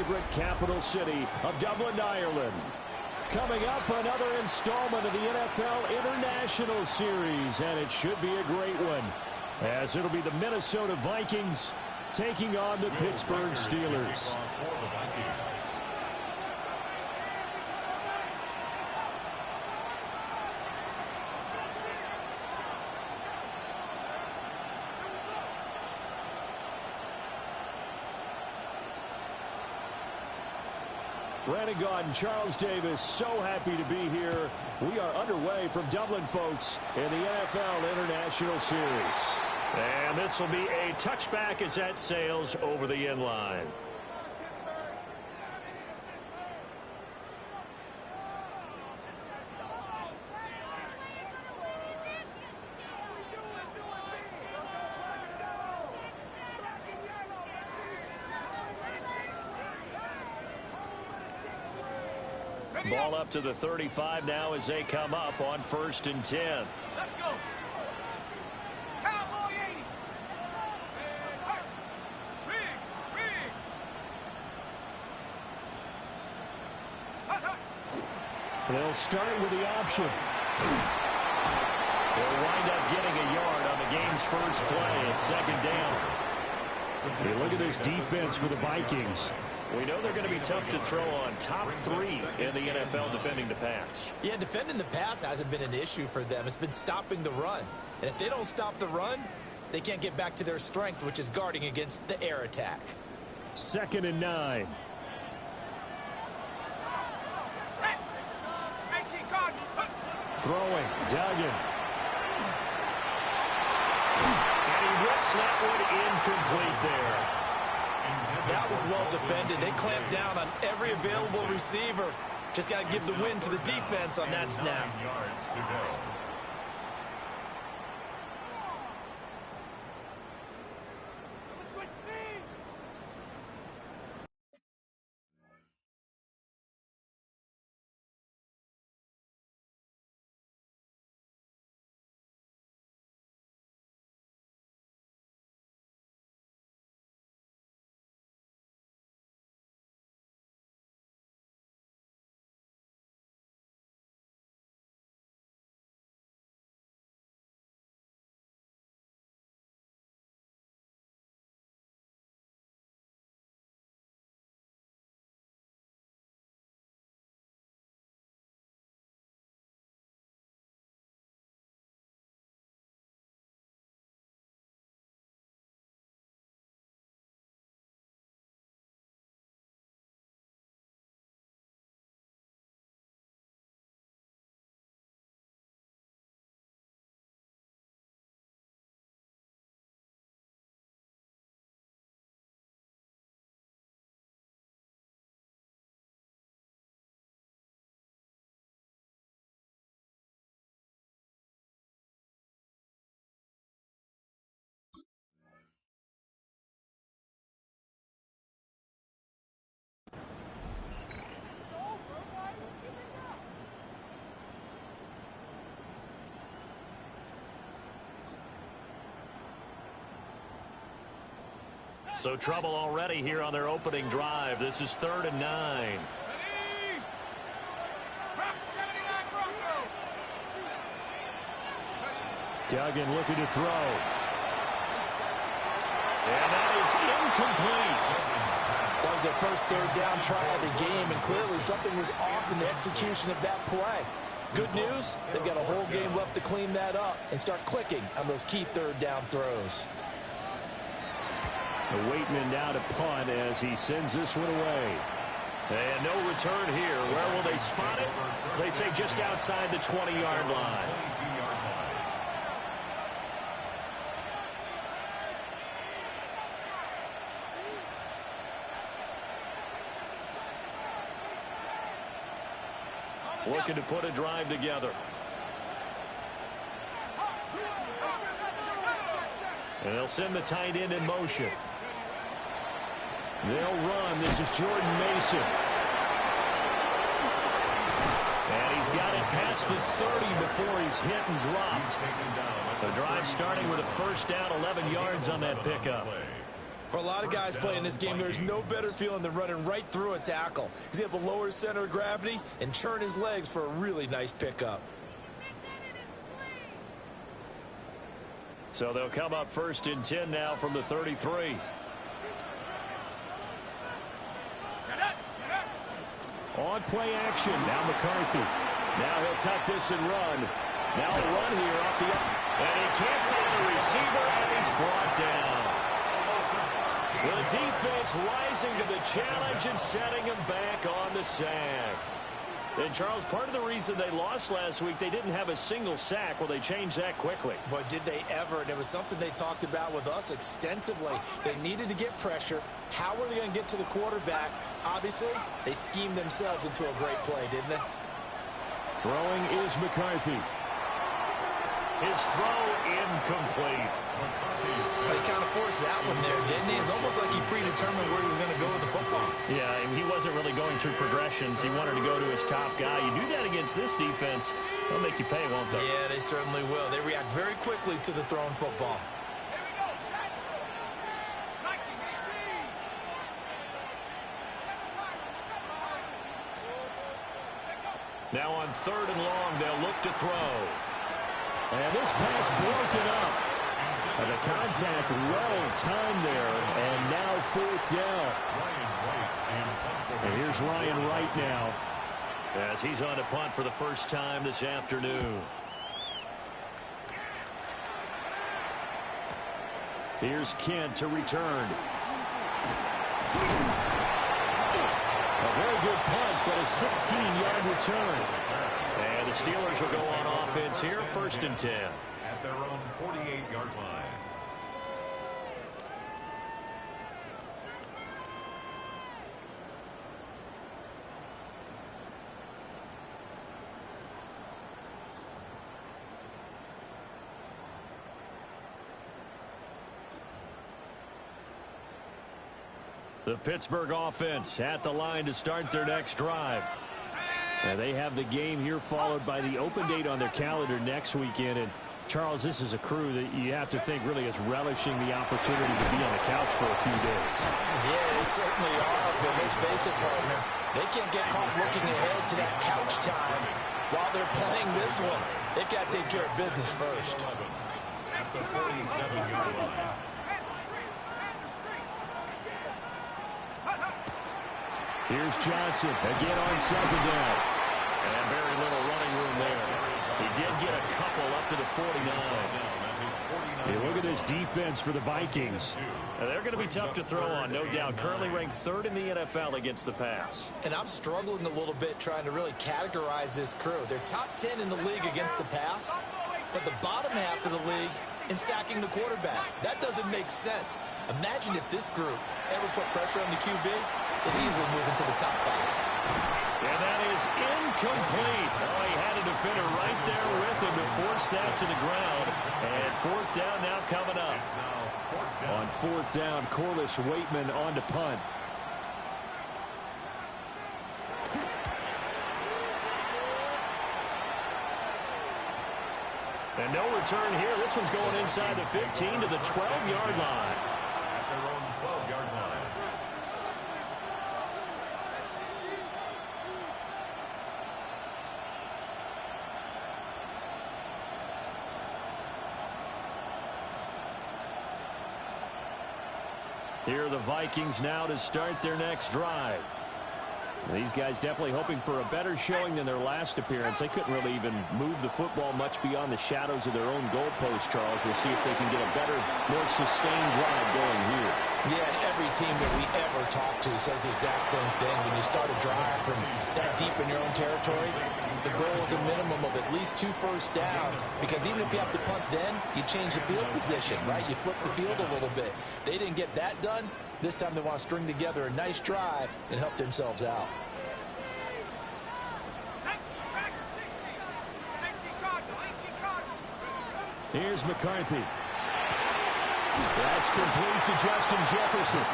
vibrant capital city of Dublin, Ireland. Coming up, another installment of the NFL International Series, and it should be a great one, as it'll be the Minnesota Vikings taking on the Pittsburgh Steelers. Brandon Gaudin, Charles Davis, so happy to be here. We are underway from Dublin, folks, in the NFL International Series. And this will be a touchback as that sails over the end line. Ball up to the 35 now as they come up on 1st and 10. Let's go. Cowboy 80. Riggs. They'll start with the option. They'll wind up getting a yard on the game's first play. It's 2nd down. Hey, look at this defense for the Vikings. We know they're going to be tough to throw on. Top 3 in the NFL defending the pass. Yeah, defending the pass hasn't been an issue for them. It's been stopping the run. And if they don't stop the run, they can't get back to their strength, which is guarding against the air attack. 2nd and 9. Throwing, Duggan. And he rips that one incomplete there. That was well defended. They clamped down on every available receiver. Just got to give the win to the defense on that snap. Yards to go. So trouble already here on their opening drive. This is 3rd and 9. Duggan looking to throw. And that is incomplete. That was their first 3rd down try of the game, and clearly something was off in the execution of that play. Good news, they've got a whole game left to clean that up and start clicking on those key 3rd down throws. Waitman now to punt as he sends this one away. And no return here. Where will they spot it? They say just outside the 20-yard line. Looking to put a drive together. And they'll send the tight end in motion. They'll run. This is Jordan Mason. And he's got it past the 30 before he's hit and dropped. The drive starting with a 1st down, 11 yards on that pickup. For a lot of guys playing this game, there's no better feeling than running right through a tackle. He's able to lower his center of gravity and churn his legs for a really nice pickup. So they'll come up 1st and 10 now from the 33. On play action. Now McCarthy. Now he'll tuck this and run. Now a run here off the up. And he can't find the receiver, and he's brought down. The defense rising to the challenge and setting him back on the sack. And, Charles, part of the reason they lost last week, they didn't have a single sack. Well, they changed that quickly. But did they ever? And it was something they talked about with us extensively. They needed to get pressure. How were they going to get to the quarterback? Obviously, they schemed themselves into a great play, didn't they? Throwing is McCarthy. His throw incomplete. He kind of forced that one there, didn't he? It's almost like he predetermined where he was going to go with the football. Yeah, he wasn't really going through progressions. He wanted to go to his top guy. You do that against this defense, they'll make you pay, won't they? Yeah, they certainly will. They react very quickly to the thrown football. Now on 3rd and long, they'll look to throw. And this pass broken up. And the contact well timed there. And now 4th down. And here's Ryan Wright now, as he's on to punt for the first time this afternoon. Here's Kent to return. A very good punt, but a 16-yard return. And the Steelers will go on offense here, 1st and 10. At their own 48-yard line. The Pittsburgh offense at the line to start their next drive. They have the game here followed by the open date on their calendar next weekend. And Charles, this is a crew that you have to think really is relishing the opportunity to be on the couch for a few days. Yeah, they certainly are. But let's face it, partner, they can't get caught looking ahead to that couch time while they're playing this one. They've got to take care of business first. At the 47-yard line. Here's Johnson again on 2nd down. And very little running room there. He did get a couple up to the 49. Hey, look at this defense for the Vikings. Now, they're going to be tough to throw on, no doubt. Currently ranked 3rd in the NFL against the pass. And I'm struggling a little bit trying to really categorize this crew. They're top 10 in the league against the pass, but the bottom half of the league in sacking the quarterback. That doesn't make sense. Imagine if this group ever put pressure on the QB, they'd easily move into the top 5. And that is incomplete. Oh, he had a defender right there with him to force that to the ground. And 4th down now coming up. On 4th down, Corliss Waitman on to punt. And no return here. This one's going inside the 15 to the 12-yard line. At their own 12-yard line. Here are the Vikings now to start their next drive. These guys definitely hoping for a better showing than their last appearance. They couldn't really even move the football much beyond the shadows of their own goalpost, Charles. We'll see if they can get a better, more sustained drive going here. Yeah, and every team that we ever talk to says the exact same thing. When you start a drive from that deep in your own territory, the goal is a minimum of at least 2 first downs, because even if you have to punt then, you change the field position, right? You flip the field a little bit. They didn't get that done. This time they want to string together a nice drive and help themselves out. Here's McCarthy. That's complete to Justin Jefferson.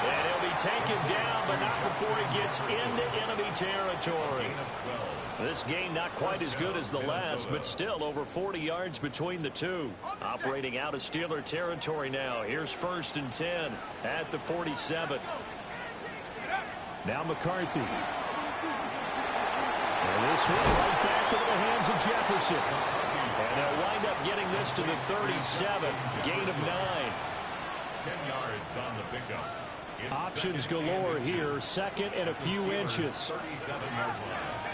And he'll be taken down, but not before he gets into enemy territory. This game not quite as good as the last, but still over 40 yards between the two. Operating out of Steeler territory now. Here's 1st and 10 at the 47. Now McCarthy. And this one right back into the hands of Jefferson. And they'll wind up getting this to the 37. Gain of 9. 10 yards on the pickup. Options galore here. 2nd and a few inches. 37-yard line.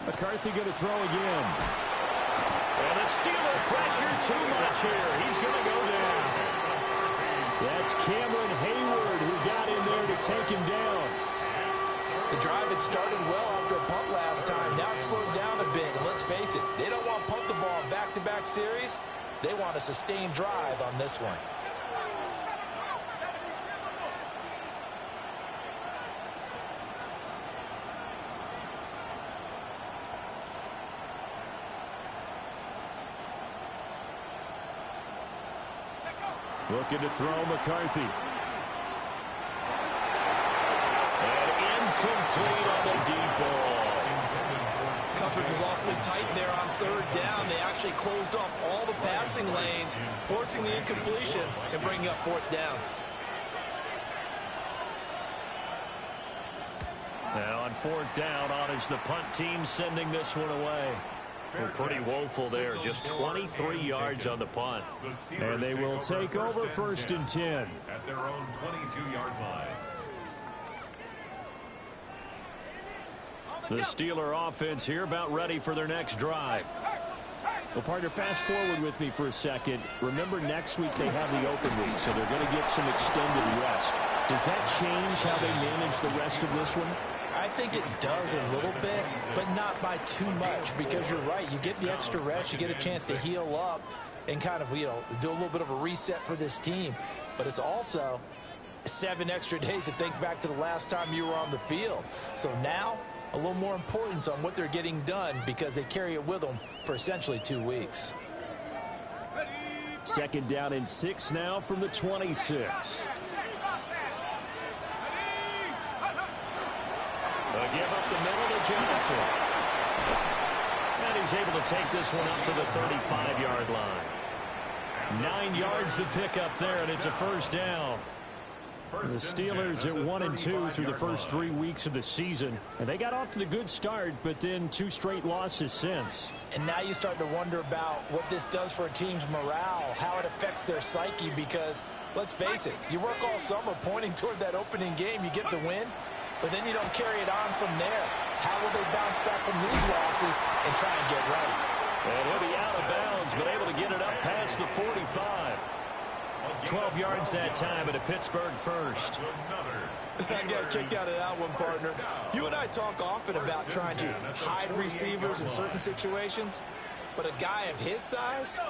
McCarthy going to throw again. And the Steeler pressure too much here. He's going to go down. That's Cameron Hayward who got in there to take him down. The drive had started well after a punt last time. Now it's slowed down a bit. And let's face it, they don't want to punt the ball in back-to-back series. They want a sustained drive on this one. Looking to throw McCarthy. And incomplete on the deep ball. Coverage was awfully tight there on 3rd down. They actually closed off all the passing lanes, forcing the incompletion and bringing up 4th down. Now on 4th down, on is the punt team sending this one away. Well, pretty woeful there. Just 23 yards on the punt. And they will take over 1st and 10. At their own 22-yard line. The Steeler offense here about ready for their next drive. Well, partner, fast forward with me for a second. Remember, next week they have the open week, so they're going to get some extended rest. Does that change how they manage the rest of this one? I think it does a little bit, but not by too much, because you're right. You get the extra rest, you get a chance to heal up and kind of, do a little bit of a reset for this team. But it's also 7 extra days to think back to the last time you were on the field. So now, a little more importance on what they're getting done because they carry it with them for essentially 2 weeks. 2nd down and 6 now from the 26. They'll give up the middle to Johnson. And he's able to take this one up to the 35-yard line. 9 yards to pick up there, and it's a 1st down. The Steelers at 1-2 through the first 3 weeks of the season. And they got off to the good start, but then 2 straight losses since. And now you start to wonder about what this does for a team's morale, how it affects their psyche, because, let's face it, you work all summer pointing toward that opening game, you get the win, but then you don't carry it on from there. How will they bounce back from these losses and try and get right? And he'll be out of bounds, but able to get it up past the 45. 12 yards that time at a Pittsburgh 1st. I got a kick out of that one, partner. You and I talk often about trying to hide receivers in certain situations, but a guy of his size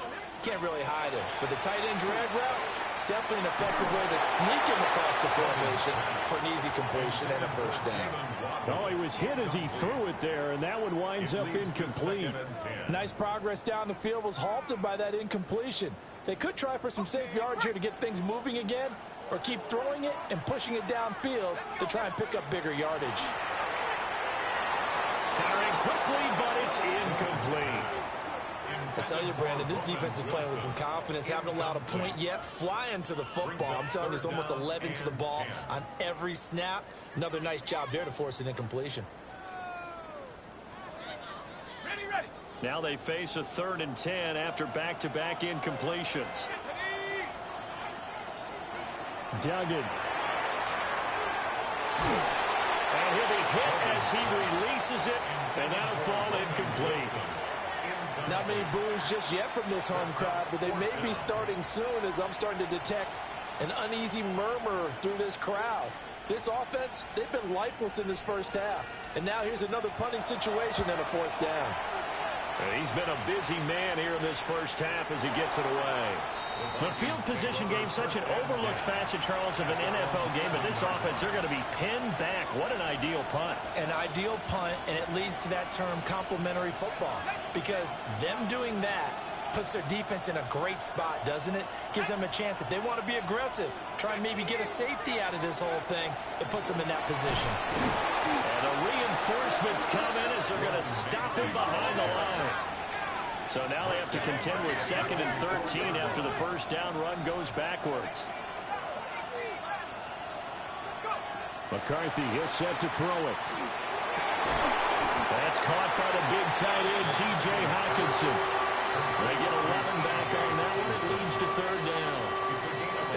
can't really hide him. But the tight end drag route, definitely an effective way to sneak him across the formation for an easy completion and a 1st down. Oh, he was hit as he threw it there, and that one winds up incomplete. Nice progress down the field was halted by that incompletion. They could try for some safe yards here to get things moving again, or keep throwing it and pushing it downfield to try and pick up bigger yardage. Firing quickly, but it's incomplete. I tell you, Brandon, this defense is playing with some confidence. Haven't allowed a point yet. Flying to the football. I'm telling you, it's almost 11 to the ball on every snap. Another nice job there to force an incompletion. Now they face a 3rd and 10 after back-to-back incompletions. Duggan. And he'll be hit as he releases it, and that'll fall incomplete. Not many boos just yet from this home crowd, but they may be starting soon as I'm starting to detect an uneasy murmur through this crowd. This offense, they've been lifeless in this first half. And now here's another punting situation and a 4th down. And he's been a busy man here in this first half as he gets it away. The field position game, such an overlooked facet, Charles, of an NFL game, but this offense, they're going to be pinned back. What an ideal punt. An ideal punt, and it leads to that term complementary football, because them doing that puts their defense in a great spot, doesn't it? Gives them a chance. If they want to be aggressive, try and maybe get a safety out of this whole thing, it puts them in that position. And the reinforcements come in as they're going to stop him behind the line. So now they have to contend with 2nd and 13 after the first down run goes backwards. McCarthy is set to throw it. That's caught by the big tight end, T.J. Hockenson. They get 11 back on that one. It leads to 3rd down.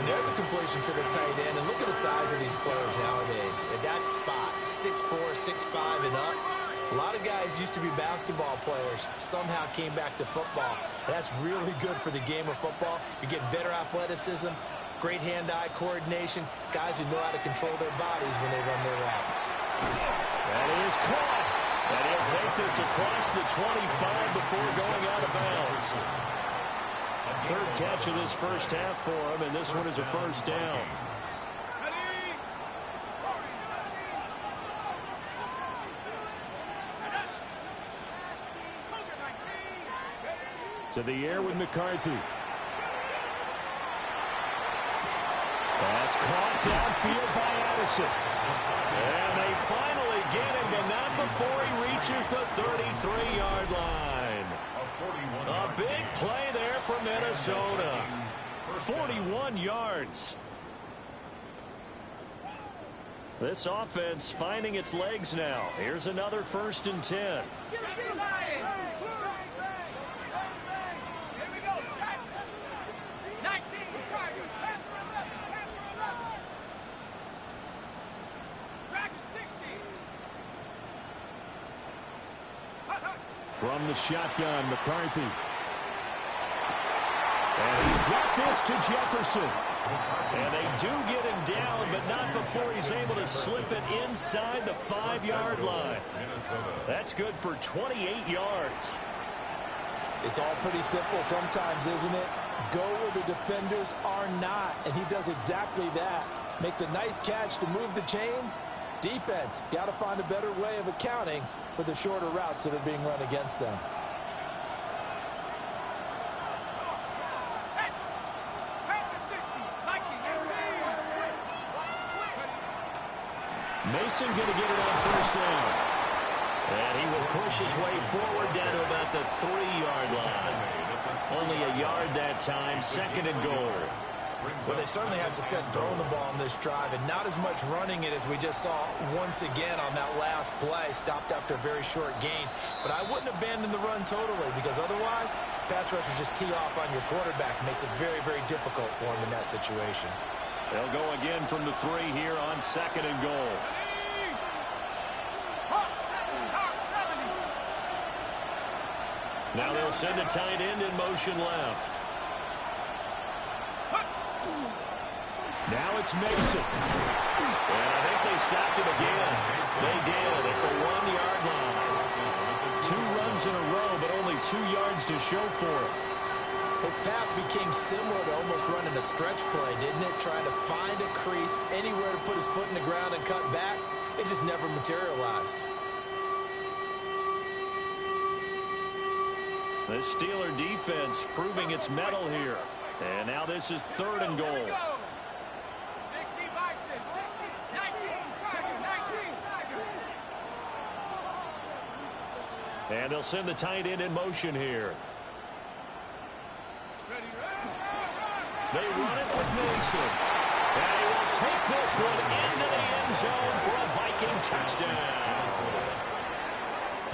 And there's a completion to the tight end. And look at the size of these players nowadays. At that spot, 6'4", 6'5", and up. A lot of guys used to be basketball players, somehow came back to football. That's really good for the game of football. You get better athleticism, great hand-eye coordination, guys who know how to control their bodies when they run their routes. That is caught. And he'll take this across the 25 before going out of bounds. 3rd catch of this first half for him, and this one is a first down. To the air with McCarthy. That's caught downfield by Addison. And they finally get him, but not before he reaches the 33-yard line. A big play there for Minnesota. 41 yards. This offense finding its legs now. Here's another 1st and 10. From the shotgun, McCarthy. And he's got this to Jefferson. And they do get him down, but not before he's able to slip it inside the 5-yard line. That's good for 28 yards. It's all pretty simple sometimes, isn't it? Go where the defenders are not, and he does exactly that. Makes a nice catch to move the chains. Defense, got to find a better way of accounting for the shorter routes that are being run against them. Mason going to get it on 1st down. And he will push his way forward down to about the 3-yard line. Only a yard that time, 2nd and goal. Well, they certainly had success throwing the ball on this drive, and not as much running it as we just saw once again on that last play. Stopped after a very short gain. But I wouldn't abandon the run totally, because otherwise, pass rushers just tee off on your quarterback. Makes it very, very difficult for him in that situation. They'll go again from the 3 here on 2nd and goal. Now they'll send a tight end in motion left. Now it's Mason. And I think they stopped him again. They did at the 1-yard line. 2 runs in a row, but only 2 yards to show for it. His path became similar to almost running a stretch play, didn't it? Trying to find a crease, anywhere to put his foot in the ground and cut back. It just never materialized. The Steeler defense proving its mettle here. And now this is 3rd and goal. And they'll send the tight end in motion here. They run it with Mason. And he will take this one into the end zone for a Viking touchdown.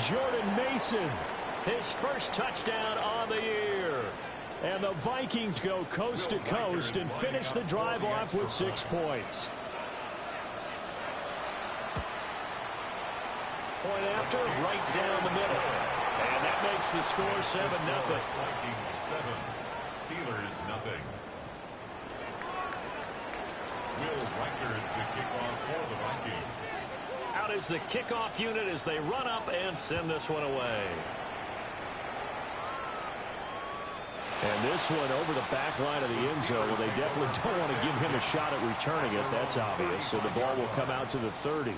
Jordan Mason. His first touchdown on the year. And the Vikings go coast to coast and finish the drive off with 6 points. Point after, right down the middle. And that makes the score 7-0. Vikings 7, Steelers nothing. Will Reichard to kick off for the Vikings. Out is the kickoff unit as they run up and send this one away. And this this one over the back line of the end zone. Well, they definitely don't want to give him a shot at returning it. That's obvious. So the ball will come out to the 30.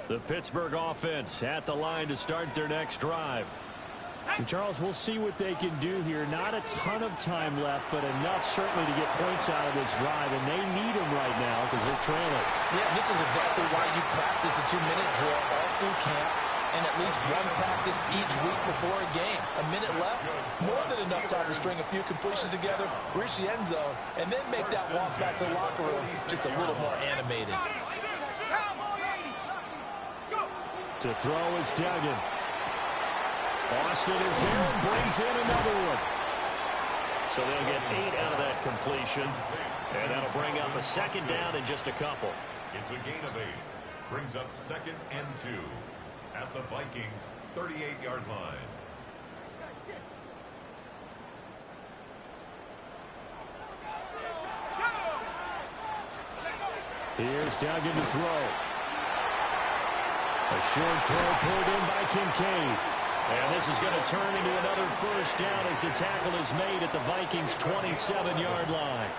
The Pittsburgh offense at the line to start their next drive. And Charles, we'll see what they can do here. Not a ton of time left, but enough certainly to get points out of this drive, and they need them right now because they're trailing. Yeah, this is exactly why you practice a 2-minute drill all through camp and at least one practice each week before a game. A minute left, more than enough time to string a few completions together, reach the end zone, and then make that walk back to the locker room just a little more animated. To throw is Duggan. Austin is there and brings in another one. So they'll get 8 out of that completion, and that'll bring up a second down in just a couple. It's a gain of 8. Brings up 2nd and 2 at the Vikings' 38-yard line. Here's Duggan to throw. A short throw pulled in by Kincaid. And this is going to turn into another first down as the tackle is made at the Vikings' 27-yard line.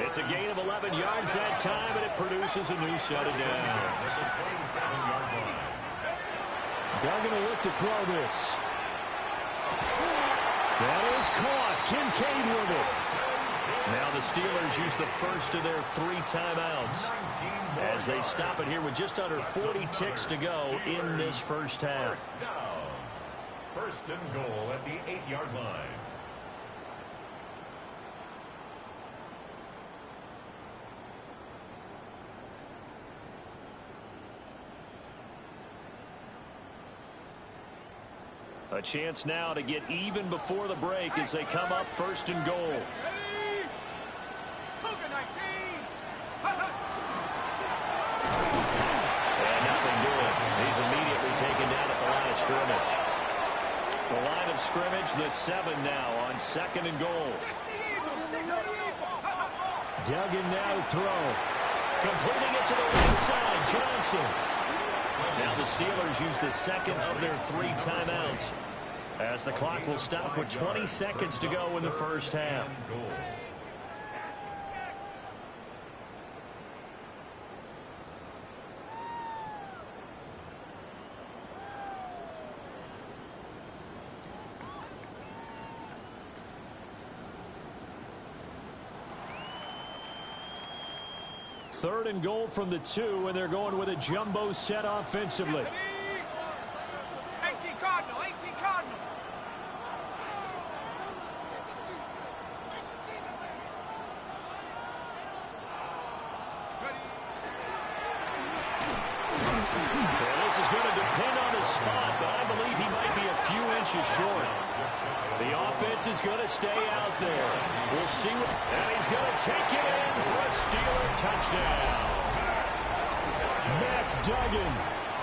It's a gain of 11 yards that time, and it produces a new set of downs. Duggan will look to throw this. That is caught. Kincaid with it. Now the Steelers use the first of their 3 timeouts as they stop it here with just under 40 ticks to go in this first half. First and goal at the 8-yard line. A chance now to get even before the break as they come up first and goal. And nothing doing. He's immediately taken down at the line of scrimmage. The line of scrimmage, the 7 now on 2nd and goal. Duggan now to throw. Completing it to the right side, Johnson. Now the Steelers use the 2nd of their 3 timeouts as the clock will stop with 20 seconds to go in the first half. Third and goal from the 2, and they're going with a jumbo set offensively. 18 Cardinal, 18 Cardinal. And this is going to depend on his spot, but I believe he might be a few inches short. The offense is going to stay out there. We'll see what... And he's going to take it in for a Steeler touchdown. Max Duggan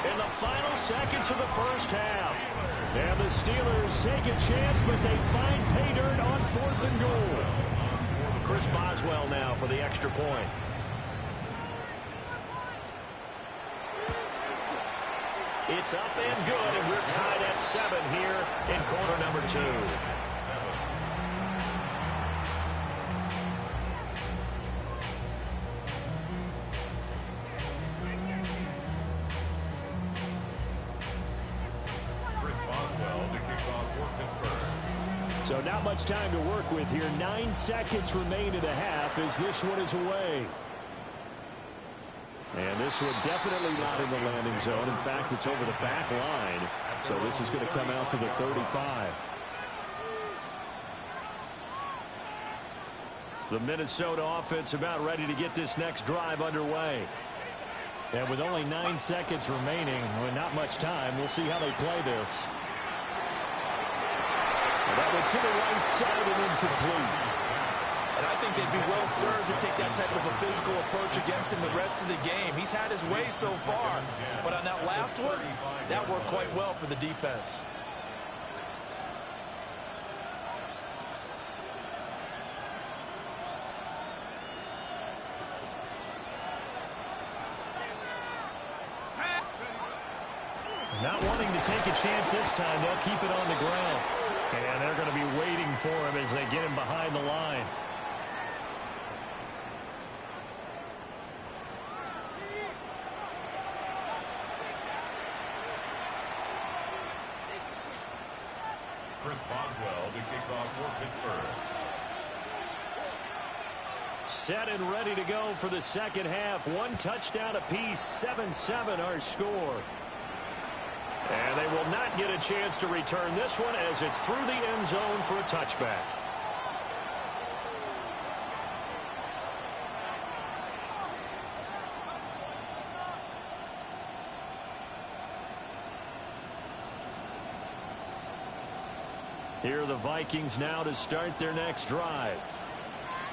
In the final seconds of the first half. and the Steelers take a chance, but they find pay dirt on 4th and goal. Chris Boswell now for the extra point. It's up and good, and we're tied at 7 here in quarter number 2. Chris Boswell to kick off for Pittsburgh. So not much time to work with here. 9 seconds remain in the half as this one is away. And this one definitely not in the landing zone. In fact, it's over the back line. So this is going to come out to the 35. The Minnesota offense about ready to get this next drive underway. And with only 9 seconds remaining, well, not much time, we'll see how they play this. That one to the right side and incomplete. And I think they'd be well served to take that type of a physical approach against him the rest of the game. He's had his way so far, but on that last one, that worked quite well for the defense. Not wanting to take a chance this time, they'll keep it on the ground. And they're going to be waiting for him as they get him behind the line. Chris Boswell to kick off for Pittsburgh. Set and ready to go for the second half. One touchdown apiece, 7-7 our score. And they will not get a chance to return this one as it's through the end zone for a touchback. Here are the Vikings now to start their next drive.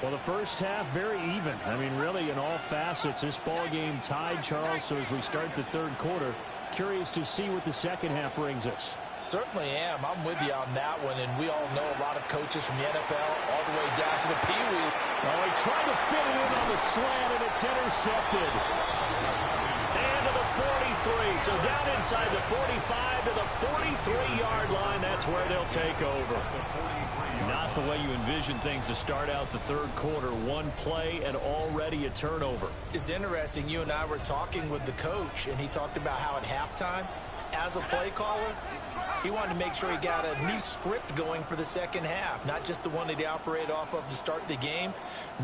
Well, the first half, very even. I mean, really, in all facets, this ball game tied, Charles. So as we start the third quarter, curious to see what the second half brings us. Certainly am. I'm with you on that one, and we all know a lot of coaches from the NFL all the way down to the Pee Wee. Oh, he tried to fit it in on the slant, and it's intercepted. And to the 43. So down inside the 45 to the 43-yard line. That's where they'll take over. Not the way you envision things to start out the third quarter. One play and already a turnover. It's interesting. You and I were talking with the coach, and he talked about how at halftime, as a play caller, he wanted to make sure he got a new script going for the second half, not just the one that he operated off of to start the game.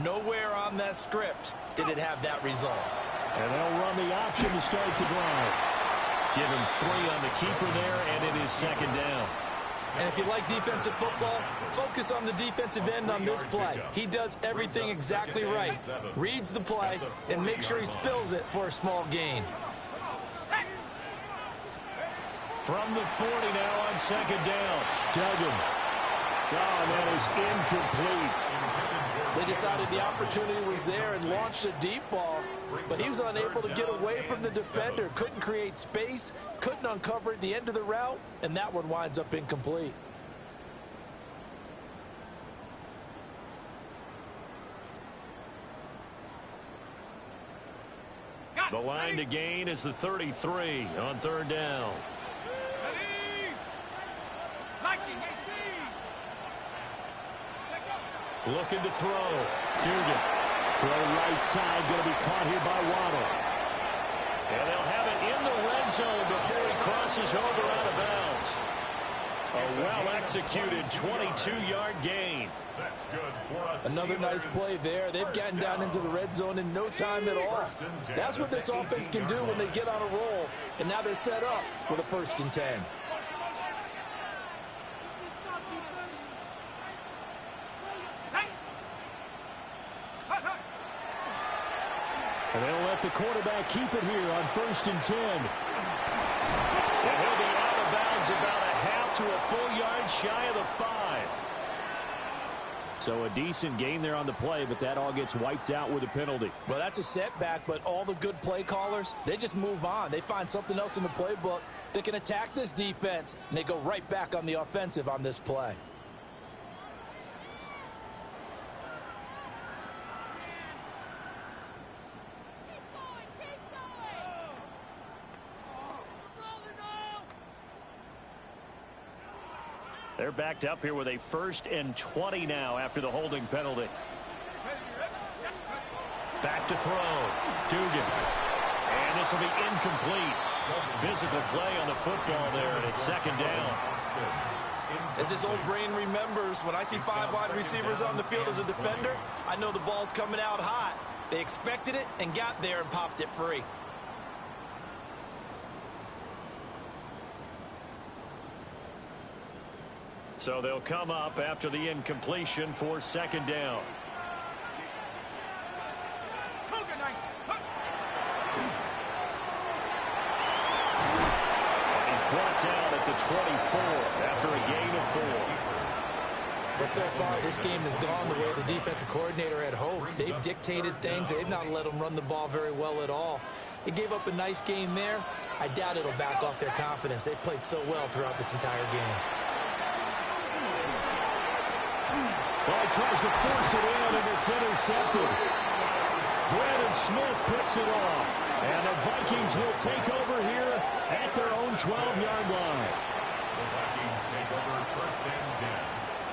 Nowhere on that script did it have that result. And they'll run the option to start the drive. Give him 3 on the keeper there, and it is second down. And if you like defensive football, focus on the defensive end on this play. He does everything exactly right. Reads the play and makes sure he spills it for a small gain. From the 40 now on second down. Duggan. Oh, and that is incomplete. They decided the opportunity was there and launched a deep ball, but he was unable to get away from the defender. Couldn't create space, couldn't uncover at the end of the route, and that one winds up incomplete. The line to gain is the 33 on third down. Looking to throw. Dugan. Throw right side. Going to be caught here by Waddle. And they'll have it in the red zone before he crosses over out of bounds. A well-executed 22-yard gain. That's good for us. Another nice play there. They've gotten down into the red zone in no time at all. That's what this offense can do when they get on a roll. And now they're set up with a 1st and 10. And they'll let the quarterback keep it here on 1st and 10. And he'll be out of bounds about a half to a full yard shy of the 5. So a decent gain there on the play, but that all gets wiped out with a penalty. Well, that's a setback, but all the good play callers, they just move on. They find something else in the playbook. They can attack this defense, and they go right back on the offensive on this play. They're backed up here with a 1st and 20 now after the holding penalty. Back to throw. Dugan. And this will be incomplete. Physical play on the football there, and it's second down. As this old brain remembers, when I see 5 wide receivers on the field as a defender, I know the ball's coming out hot. They expected it and got there and popped it free. So they'll come up after the incompletion for second down. He's brought down at the 24 after a gain of 4. Well, so far, this game has gone the way the defensive coordinator had hoped. They've dictated things. They've not let them run the ball very well at all. They gave up a nice game there. I doubt it'll back off their confidence. They've played so well throughout this entire game. Well, he tries to force it in, and it's intercepted. Brandon Smith picks it off. And the Vikings will take over here at their own 12-yard line. The Vikings take over first and 10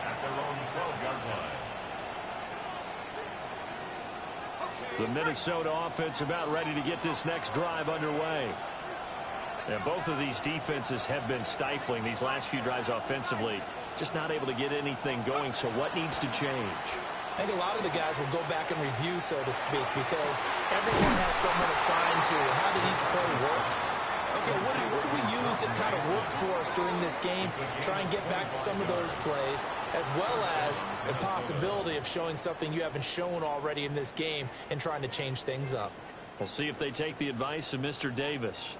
at their own 12-yard line. The Minnesota offense about ready to get this next drive underway. And both of these defenses have been stifling these last few drives offensively. Just not able to get anything going, so what needs to change? I think a lot of the guys will go back and review, so to speak, because everyone has someone assigned to how did each play work. Okay, what do we use that kind of worked for us during this game? Try and get back to some of those plays, as well as the possibility of showing something you haven't shown already in this game and trying to change things up. We'll see if they take the advice of Mr. Davis.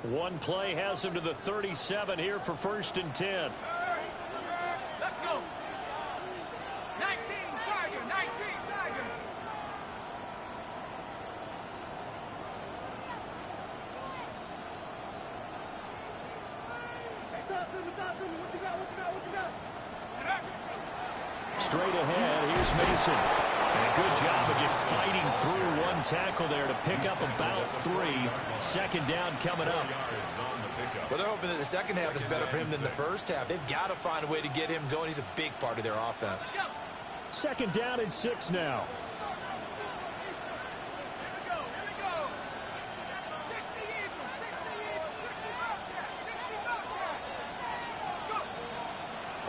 One play has him to the 37 here for first and 10. Let's go. 19, Tiger, 19, Tiger. Straight ahead, here's Mason. And a good job of just fighting through one tackle there to pick up about 3. Second down coming up. Well, they're hoping that the second half is better for him than the first half. They've got to find a way to get him going. He's a big part of their offense. Second down and 6 now.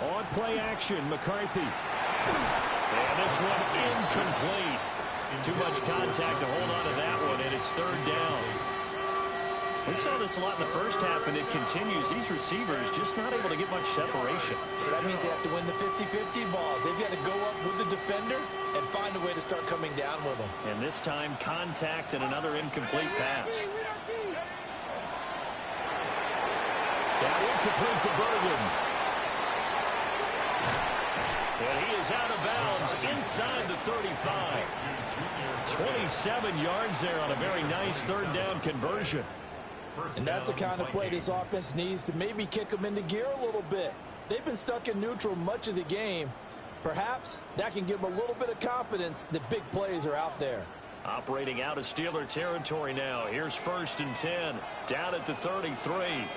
On play action, McCarthy. And this one incomplete. Too much contact to hold on to that one, and it's third down. We saw this a lot in the first half, and it continues. These receivers just not able to get much separation. So that means they have to win the 50-50 balls. They've got to go up with the defender and find a way to start coming down with them. And this time, contact and another incomplete pass. That incomplete to Bergen. And he is out of bounds inside the 35. 27 yards there on a very nice third down conversion. And that's the kind of play this offense needs to maybe kick them into gear a little bit. They've been stuck in neutral much of the game. Perhaps that can give them a little bit of confidence that big plays are out there. Operating out of Steeler territory now. Here's first and 10. Down at the 33.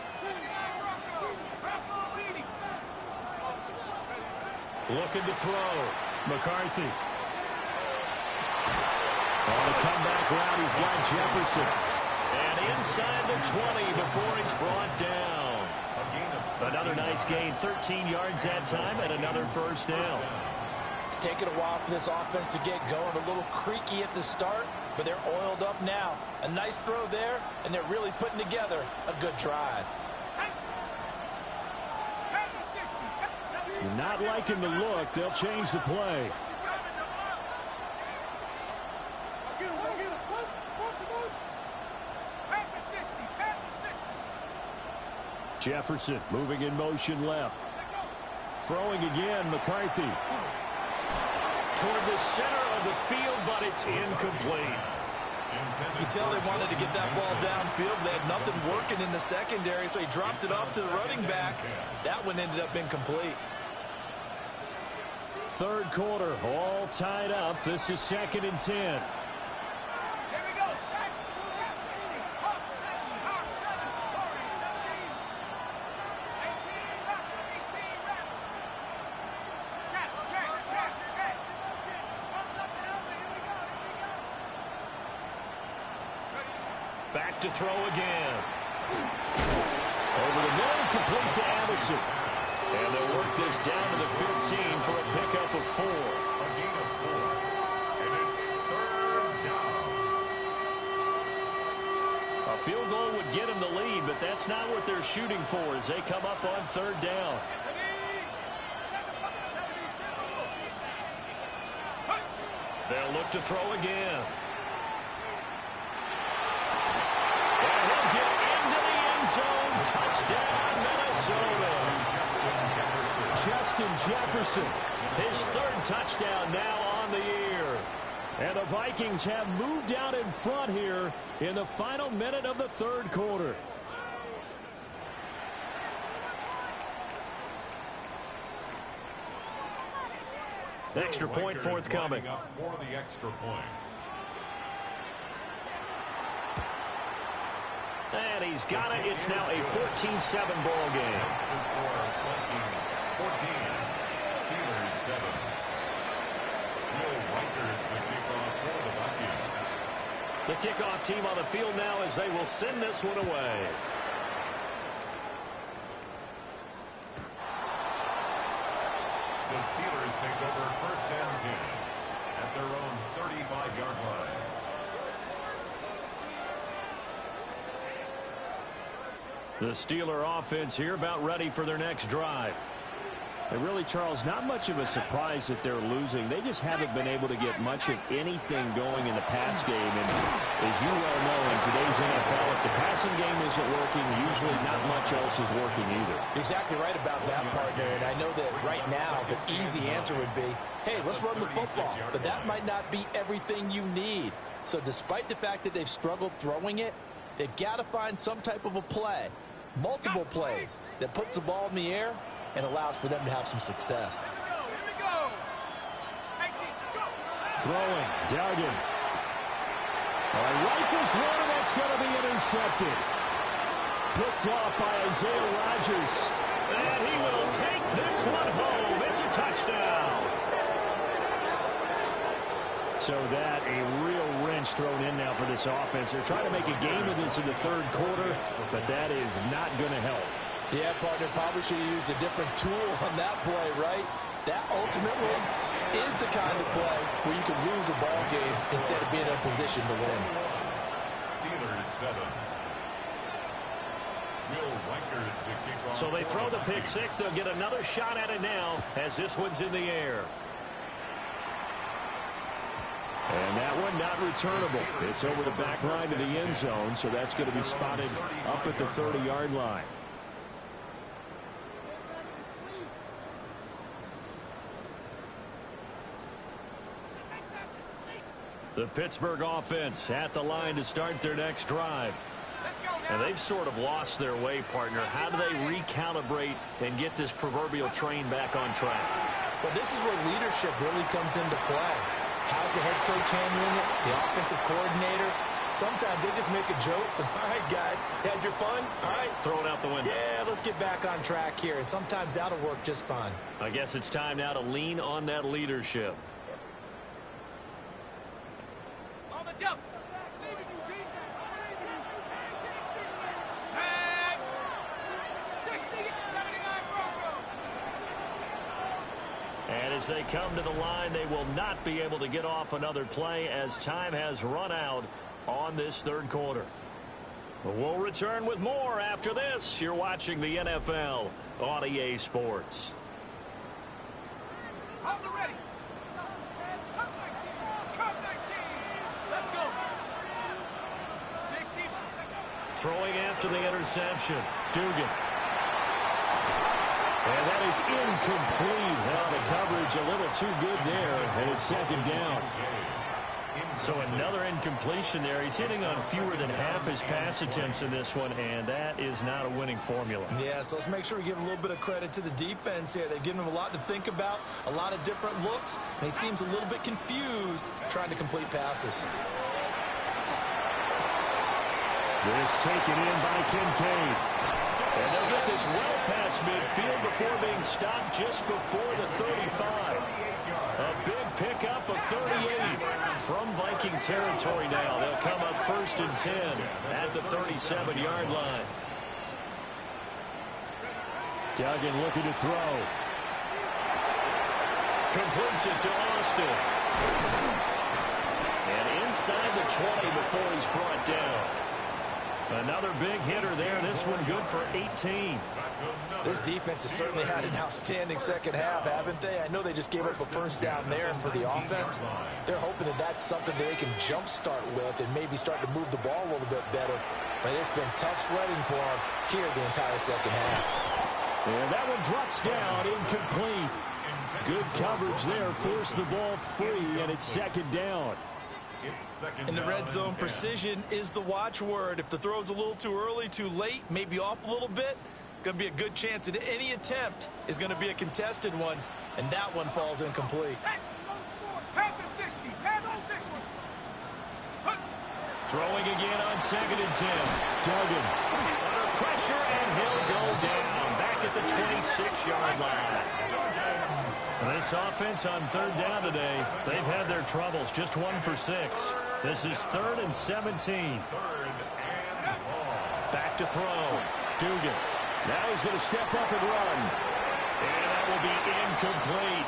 Looking to throw. McCarthy. On the comeback route, he's got Jefferson. And inside the 20 before he's brought down. Another nice gain, 13 yards that time, and another first down. It's taken a while for this offense to get going. A little creaky at the start, but they're oiled up now. A nice throw there, and they're really putting together a good drive. You're not liking the look. They'll change the play. Jefferson moving in motion left. Throwing again, McCarthy. Toward the center of the field, but it's incomplete. You can tell they wanted to get that ball downfield. They had nothing working in the secondary, so he dropped it off to the running back. That one ended up incomplete. Third quarter, all tied up. This is second and 10. Back to throw again. Over the middle, complete to Addison. And they'll work this down to the 15 for a pickup of 4. A gain of 4. And it's third down. A field goal would get them the lead, but that's not what they're shooting for as they come up on third down. They'll look to throw again. And he'll get into the end zone. Touchdown, Minnesota. Justin Jefferson. His third touchdown now on the year. And the Vikings have moved out in front here in the final minute of the third quarter. Extra point forthcoming. For the extra point. And he's got it. It's now a 14-7 ball game. The score, Vikings 14, Steelers 7. Will Riker the kickoff for the Vikings. The kickoff team on the field now as they will send this one away. The Steelers take over first and 10 at their own 35-yard line. The Steeler offense here about ready for their next drive. And really, Charles, not much of a surprise that they're losing. They just haven't been able to get much of anything going in the pass game. And as you well know, in today's NFL, if the passing game isn't working, usually not much else is working either. Exactly right about that, partner. And I know that right now the easy answer would be, hey, let's run the football. But that might not be everything you need. So despite the fact that they've struggled throwing it, they've got to find some type of a play, multiple plays, that puts the ball in the air and allows for them to have some success. Here we go. 18, go. Throwing, Duggan. Rifles one, and that's going to be intercepted. Picked off by Isaiah Rodgers. And he will take this one home. It's a touchdown. So that a real wrench thrown in now for this offense. They're trying to make a game of this in the third quarter, but that is not going to help. Yeah, partner, probably should have used a different tool on that play, right? That ultimately is the kind of play where you can lose a ball game instead of being in a position to win. Steelers 7. Will Riker to kick off. So they throw the pick six. They'll get another shot at it now as this one's in the air. And that one not returnable. It's over the back line to the end zone, so that's going to be spotted up at the 30-yard line. The Pittsburgh offense at the line to start their next drive. Let's go now. And they've sort of lost their way, partner. How do they recalibrate and get this proverbial train back on track? But this is where leadership really comes into play. How's the head coach handling it? The offensive coordinator? Sometimes they just make a joke. All right, guys, had your fun? All right. Throw it out the window. Yeah, let's get back on track here. And sometimes that'll work just fine. I guess it's time now to lean on that leadership. On the jump. Tag. 60, 79 Broncos. And as they come to the line, they will not be able to get off another play as time has run out on this third quarter. We'll return with more after this. You're watching the NFL on EA Sports. Hold it ready. Cut 19. Cut 19. Let's go. 60. Throwing after the interception. Dugan. And that is incomplete. Now the coverage a little too good there, and it's second down. So another incompletion there. He's hitting on fewer than half his pass attempts in this one, and that is not a winning formula. Yeah, so let's make sure we give a little bit of credit to the defense here. They've given him a lot to think about, a lot of different looks, and he seems a little bit confused trying to complete passes. This taken in by Kincaid. And they'll get this well past midfield before being stopped just before the 35. A big pickup of 38 from Viking territory now. They'll come up first and 10 at the 37-yard line. Duggan looking to throw. Completes it to Austin. And inside the 20 before he's brought down. Another big hitter there. This one good for 18. This defense has certainly had an outstanding second half, haven't they? I know they just gave up a first down there, and for the offense, they're hoping that that's something that they can jumpstart with and maybe start to move the ball a little bit better. But it's been tough sledding for them here the entire second half. And that one drops down, incomplete. Good coverage there, forced the ball free, and it's second down. In the red zone, precision is the watchword. If the throw's a little too early, too late, maybe off a little bit, going to be a good chance that any attempt is going to be a contested one, and that one falls incomplete. Panther 60. Panther 60. Throwing again on 2nd and 10. Duggan under pressure, and he'll go down back at the 26-yard line. This offense on 3rd down today, they've had their troubles. Just 1 for 6. This is 3rd and 17. Back to throw. Dugan. Now he's going to step up and run. And that will be incomplete.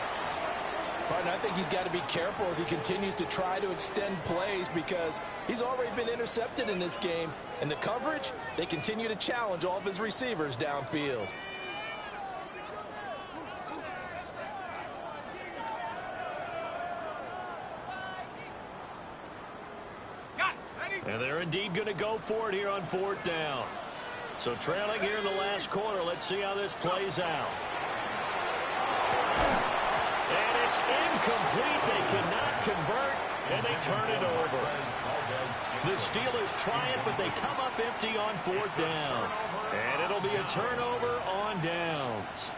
But I think he's got to be careful as he continues to try to extend plays because he's already been intercepted in this game. And the coverage, they continue to challenge all of his receivers downfield. And they're indeed going to go for it here on 4th down. So trailing here in the last quarter. Let's see how this plays out. And it's incomplete. They cannot convert, and they turn it over. The Steelers try it, but they come up empty on 4th down. And it'll be a turnover on downs.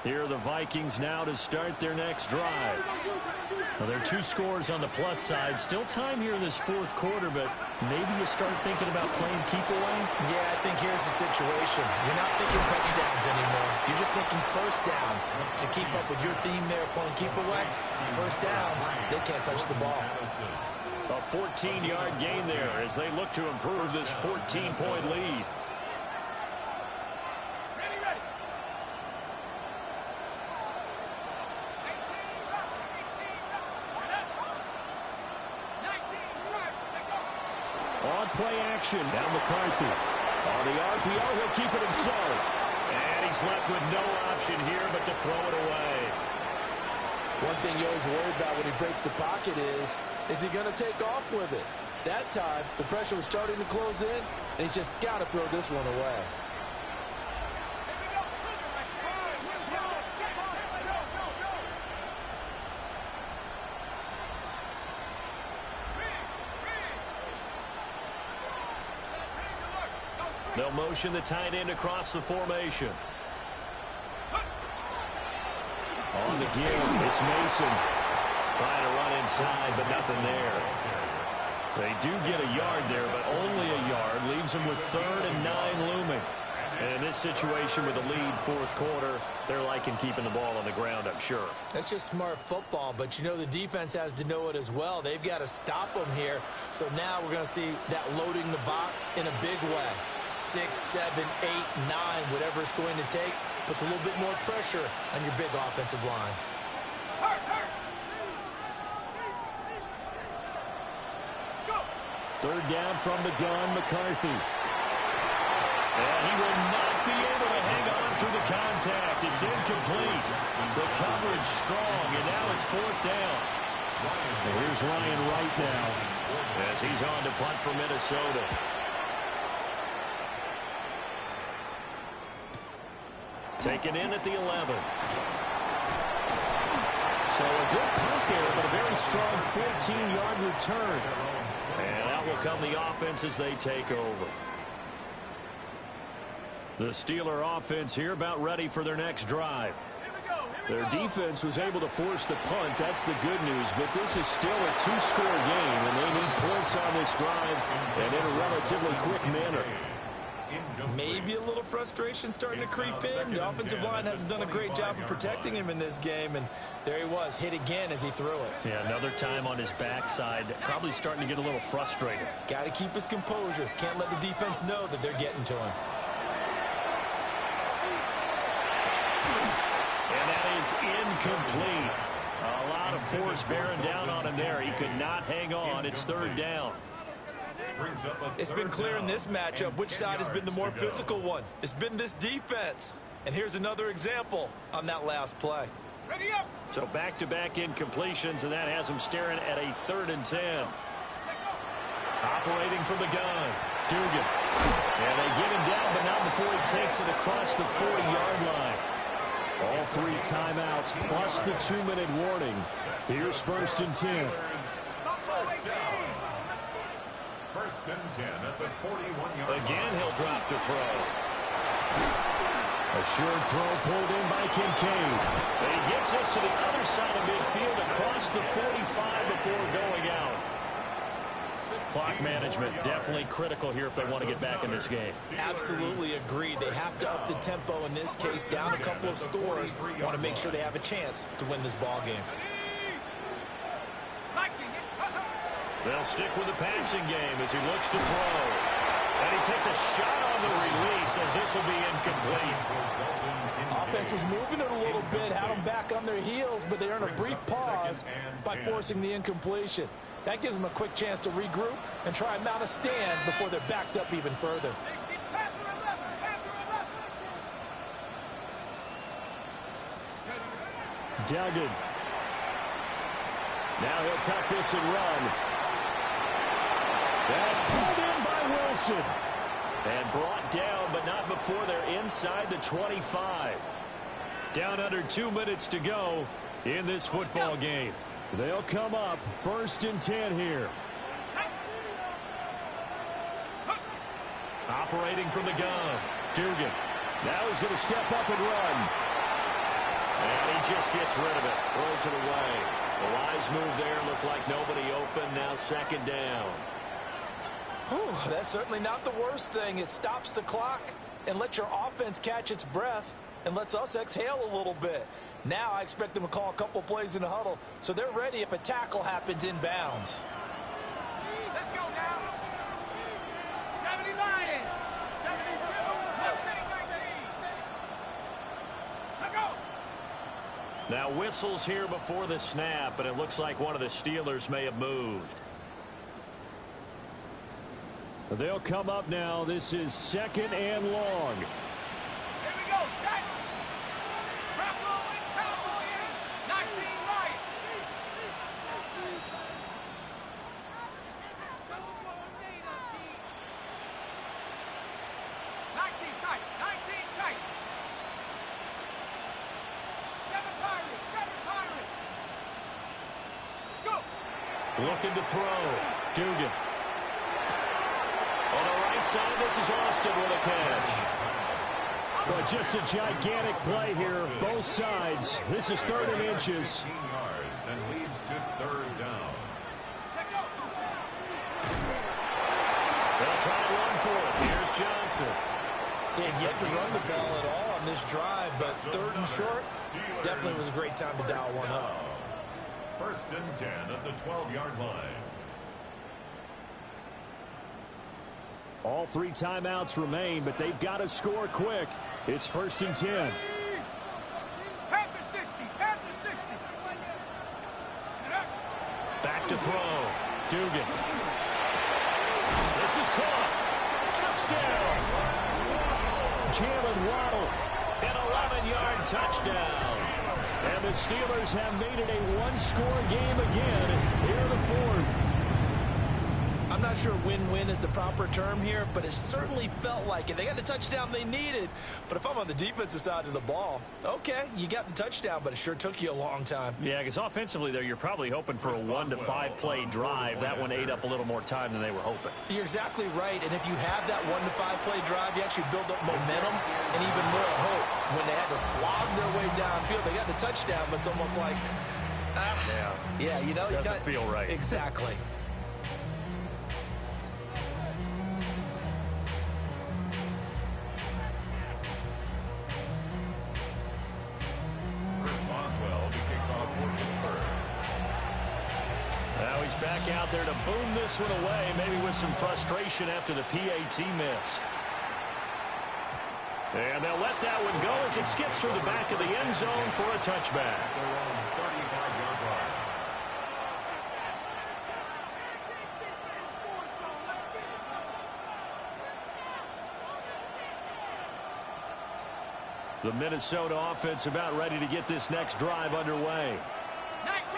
Here are the Vikings now to start their next drive. Well, there are 2 scores on the plus side. Still time here in this 4th quarter, but maybe you start thinking about playing keep away? Yeah, I think here's the situation. You're not thinking touchdowns anymore. You're just thinking first downs. To keep up with your theme there, playing keep away, first downs, they can't touch the ball. A 14-yard gain there as they look to improve this 14-point lead. On play action. Now McCarthy. On the RPO, he'll keep it himself. And he's left with no option here but to throw it away. One thing you always worry about when he breaks the pocket is he going to take off with it? That time, the pressure was starting to close in, and he's just got to throw this one away. They'll motion the tight end across the formation. On the give, it's Mason. Trying to run inside, but nothing there. They do get a yard there, but only a yard. Leaves them with 3rd and 9 looming. And in this situation with a lead 4th quarter, they're liking keeping the ball on the ground, I'm sure. That's just smart football, but you know the defense has to know it as well. They've got to stop them here. So now we're going to see that loading the box in a big way. 6, 7, 8, 9, whatever it's going to take, puts a little bit more pressure on your big offensive line. Third down from the gun, McCarthy. And he will not be able to hang on through the contact. It's incomplete. The coverage strong, and now it's 4th down. And here's Ryan Wright now as he's on to punt for Minnesota. Taken in at the 11. So a good punt there, but a very strong 14-yard return. And out will come the offense as they take over. The Steeler offense here about ready for their next drive. Their defense was able to force the punt. That's the good news. But this is still a 2-score game, and they need points on this drive and in a relatively quick manner. Maybe a little frustration starting to creep in. The offensive line hasn't done a great job of protecting him in this game, and there he was, hit again as he threw it. Yeah, another time on his backside, probably starting to get a little frustrated. Got to keep his composure. Can't let the defense know that they're getting to him. And that is incomplete. A lot of force bearing down on him there. He could not hang on. It's 3rd down. It's been clear in this matchup which side has been the more physical one. It's been this defense. And here's another example on that last play. Ready up. So back-to-back incompletions, and that has him staring at a 3rd and 10. Operating from the gun. Dugan. And they get him down, but not before he takes it across the 40-yard line. All 3 timeouts plus the 2-minute warning. Here's 1st and 10. First and 10 at the 41-yard line. Again, he'll drop to throw. A short throw pulled in by Kincaid. And he gets us to the other side of midfield across the 45 before going out. Clock management definitely critical here if they want to get back in this game. Absolutely agreed. They have to up the tempo in this case, down a couple of scores. Want to make sure they have a chance to win this ball game. They'll stick with the passing game as he looks to throw. And he takes a shot on the release as this will be incomplete. Offense was moving it a little bit, had them back on their heels, but they earn a brief pause by forcing the incompletion. That gives them a quick chance to regroup and try and mount a stand before they're backed up even further. Duggan. Now he'll tuck this and run. That's pulled in by Wilson. And brought down, but not before they're inside the 25. Down under 2 minutes to go in this football game. They'll come up first and 10 here. Operating from the gun. Dugan. Now he's going to step up and run. And he just gets rid of it. Throws it away. The wise move there. Looked like nobody open. Now second down. Whew, that's certainly not the worst thing. It stops the clock and lets your offense catch its breath and lets us exhale a little bit. Now I expect them to call a couple plays in the huddle so they're ready if a tackle happens inbounds. Let's go now. 70 Lions. 72. Mustang 19. Let's go. Now whistles here before the snap, and it looks like one of the Steelers may have moved. They'll come up now. This is second and long. Here we go. Set. Crap rolling. Cowboy in. 19 Lions. 19 tight. 19 tight. 7 Pirates. 7 Pirates. Let's go. Looking to throw. Dugan. On the right side, this is Austin with a catch. Well, just a gigantic play here, both sides. This is 3rd and inches. 18 yards and leads to 3rd down. They'll try and run for it. Here's Johnson. They had yet to run the ball at all on this drive, but 3rd and short definitely was a great time to dial one up. First and 10 at the 12-yard line. All 3 timeouts remain, but they've got to score quick. It's 1st and 10. Panther 60. Panther 60. Back to throw. Dugan. This is caught. Touchdown. Jalen Waddle. An 11-yard touchdown. And the Steelers have made it a one-score game again here in the 4th. I'm not sure win-win is the proper term here, but it certainly felt like it. They got the touchdown they needed, but if I'm on the defensive side of the ball, okay, you got the touchdown, but it sure took you a long time. Yeah, because offensively, though, you're probably hoping for a 1 to 5 play drive. That one ate up a little more time than they were hoping. You're exactly right, and if you have that 1 to 5 play drive, you actually build up momentum and even more hope. When they had to slog their way downfield, they got the touchdown, but it's almost like, yeah, you know, Doesn't feel right. Exactly. Now he's back out there to boom this one away, maybe with some frustration after the PAT miss. And they'll let that one go as it skips through the back of the end zone for a touchback. The Minnesota offense about ready to get this next drive underway.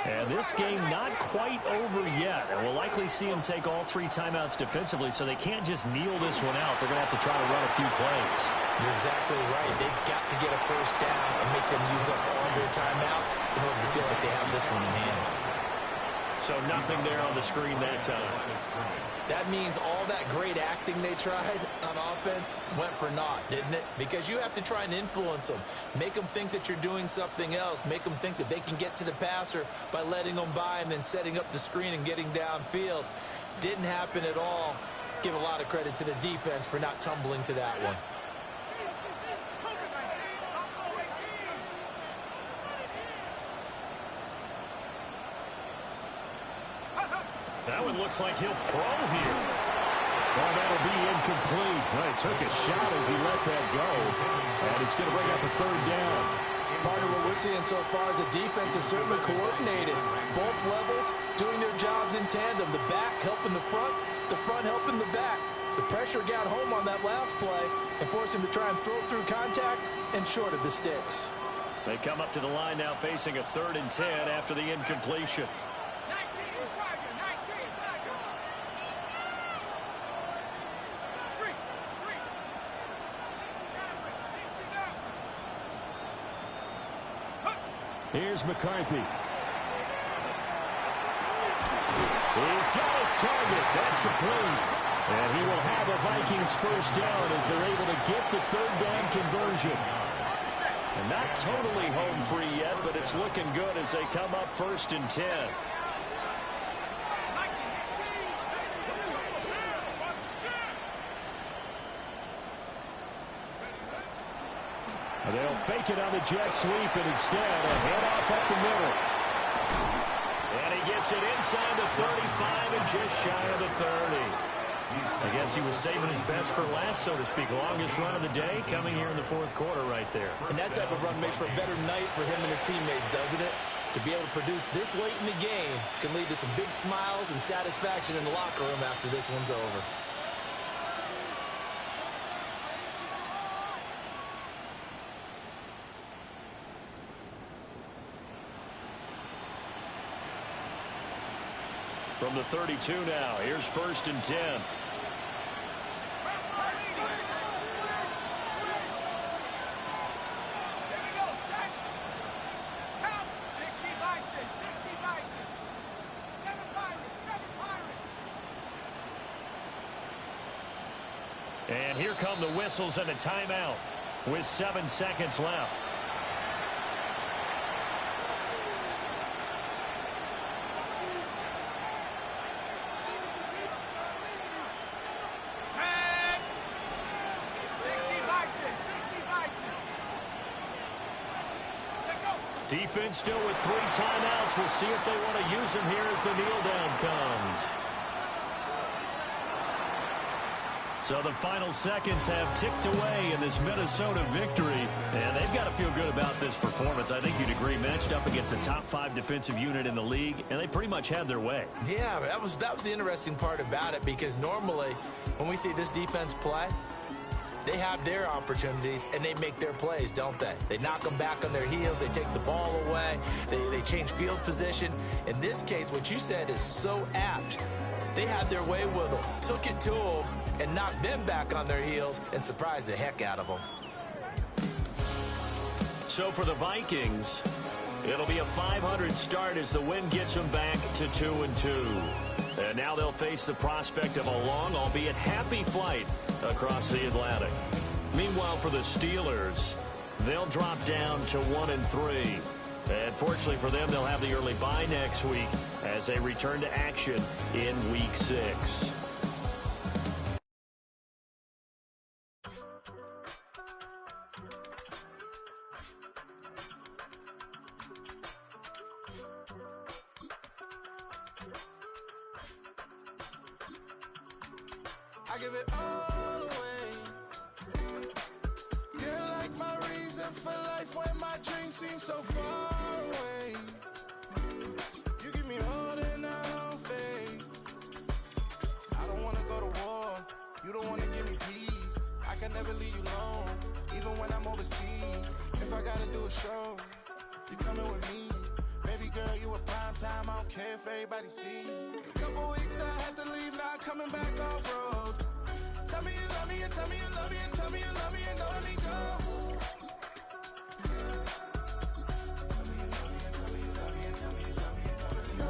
And this game not quite over yet. And we'll likely see them take all 3 timeouts defensively, so they can't just kneel this one out. They're going to have to try to run a few plays. You're exactly right. They've got to get a first down and make them use up all their timeouts in order to feel like they have this one in hand. So nothing there on the screen that time. That means all that great acting they tried on offense went for naught, didn't it? Because you have to try and influence them. Make them think that you're doing something else. Make them think that they can get to the passer by letting them by and then setting up the screen and getting downfield. Didn't happen at all. Give a lot of credit to the defense for not tumbling to that one. That one looks like he'll throw here. Well, that'll be incomplete. Well, he took a shot as he let that go. And it's going to bring up a third down. Part of what we're seeing so far is the defense is certainly coordinated. Both levels doing their jobs in tandem. The back helping the front helping the back. The pressure got home on that last play and forced him to try and throw through contact and short of the sticks. They come up to the line now facing a 3rd and 10 after the incompletion. Here's McCarthy. He's got his target. That's complete. And he will have a Vikings first down as they're able to get the 3rd down conversion. And not totally home free yet, but it's looking good as they come up 1st and 10. They'll fake it on the jet sweep, and instead a handoff up the middle. And he gets it inside the 35 and just shy of the 30. I guess he was saving his best for last, so to speak. Longest run of the day coming here in the 4th quarter right there. And that type of run makes for a better night for him and his teammates, doesn't it? To be able to produce this late in the game can lead to some big smiles and satisfaction in the locker room after this one's over. From the 32 now, here's 1st and 10. And here come the whistles and a timeout with 7 seconds left. Defense still with 3 timeouts. We'll see if they want to use them here as the kneel down comes. So the final seconds have ticked away in this Minnesota victory, and they've got to feel good about this performance. I think you'd agree, matched up against a top 5 defensive unit in the league, and they pretty much had their way. Yeah, that was the interesting part about it, because normally when we see this defense play, they have their opportunities, and they make their plays, don't they? They knock them back on their heels. They take the ball away. They change field position. In this case, what you said is so apt. They had their way with them, took it to them, and knocked them back on their heels and surprised the heck out of them. So for the Vikings, it'll be a 500 start as the win gets them back to 2-2. And now they'll face the prospect of a long, albeit happy flight across the Atlantic. Meanwhile, for the Steelers, they'll drop down to 1-3. And fortunately for them, they'll have the early bye next week as they return to action in Week 6. I give it all away. You're like my reason for life when my dreams seem so far away. You give me all and I don't fade. I don't wanna go to war. You don't wanna give me peace. I can never leave you alone, even when I'm overseas. If I gotta do a show, you coming with me. Baby girl, you a prime time. I don't care if everybody see. Couple weeks I had to leave, now I'm coming back off road. Tell me you love me and tell me you love me and tell me you love me and don't let me go. Tell me you love me and tell me you love me and tell me you love me and don't let me go.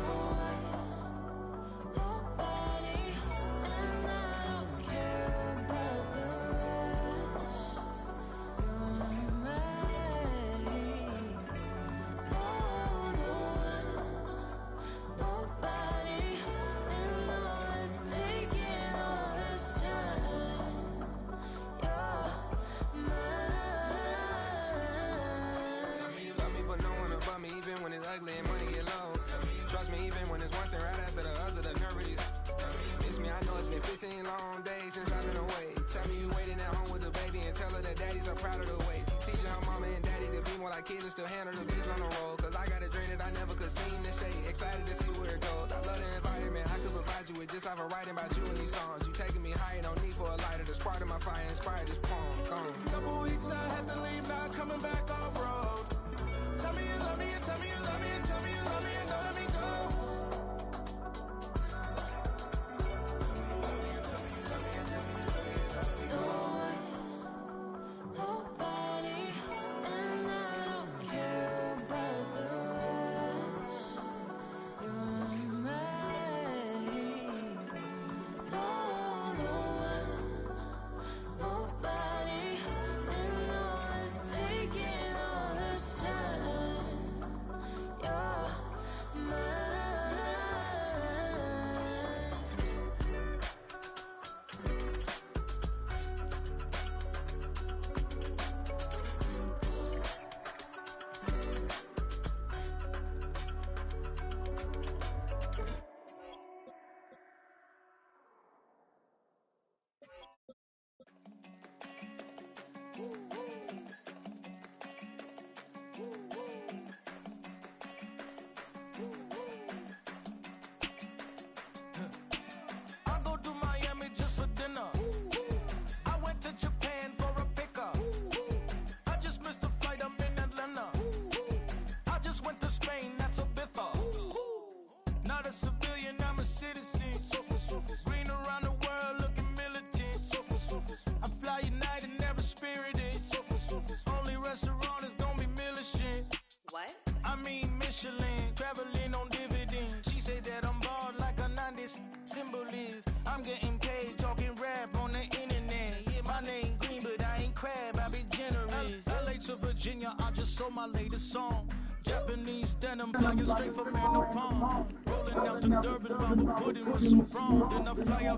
long day since I've been away. Tell me you waiting at home with the baby and tell her that daddy's so proud of the way. She teaching her mama and daddy to be more like kids and still handle the biz on the road. Cause I got a dream that I never could sing to say. Excited to see where it goes. I love the environment. I could provide you with just like a writing about you in these songs. You taking me higher, no need for a lighter. The spark of my fire inspired this poem. Gone. Couple weeks I had to leave, now coming back off road. Tell me you love me and tell me you love me and tell me you love me and don't let me go. I go to Miami just for dinner. I went to Japan for a pickup. I just missed the flight, I'm in Atlanta. I just went to Spain, that's Ibiza. Not a civilian, I'm a citizen. Green around the world, looking militant. I fly United, never spirited. Only restaurant is gonna be Michelin. What? I mean Michelin, traveling on dividends. She said that I'm bald like a 90s symbol is. I'm getting paid talking rap on the internet. Yeah, my name green, but I ain't crab, I be generous. LA to Virginia, I just sold my latest song. Japanese denim, flying straight from Manor Palm. Rolling out to Durban, Bible pudding with some prawn. Then I fly out